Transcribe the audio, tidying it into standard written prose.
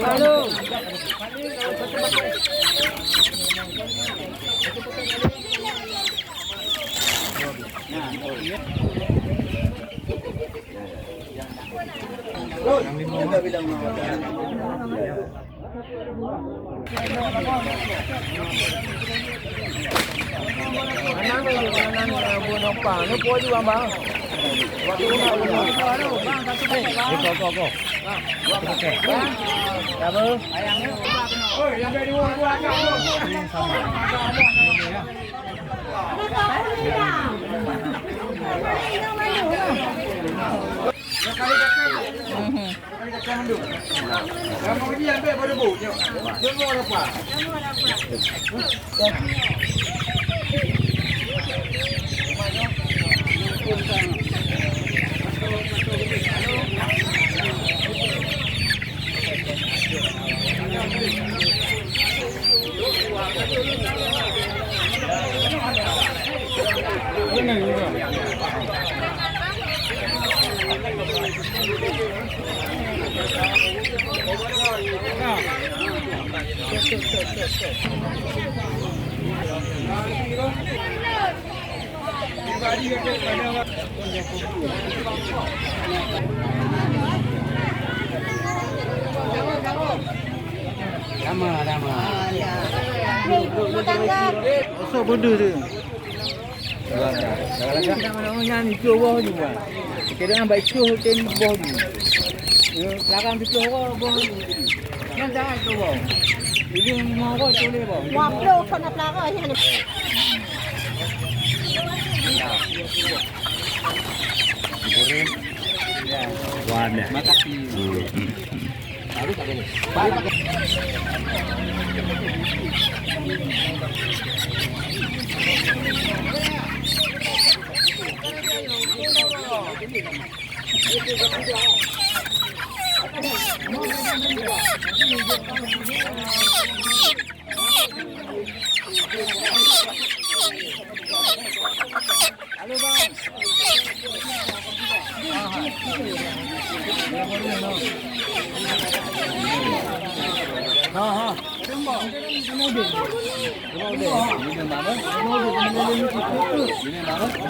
Halo. Anak buah apa? Ni buah juga bang. Waktu nak bang satu paket bang. Go. Okey. Apa? Ayamnya. Oi, yang ada dua akak. Ini sama. Kali kakak handu. Kamu pergi ambil pada bu. Semua dapat. Lama. So benda tu. Jangan nyanyi bawah ni buat. Kita nak baik cuh ten bawah ni. Belakang tu bawah ni. Jangan jangan tu bawah. Ini mau kau boleh bawah. Waplo kau nak pelakar ni. Goreng. Ya. Wadah. Makasih. Baru tak boleh. Baru pakai. Halo bang. Ha. Tembak. Ini mana? Ini mana?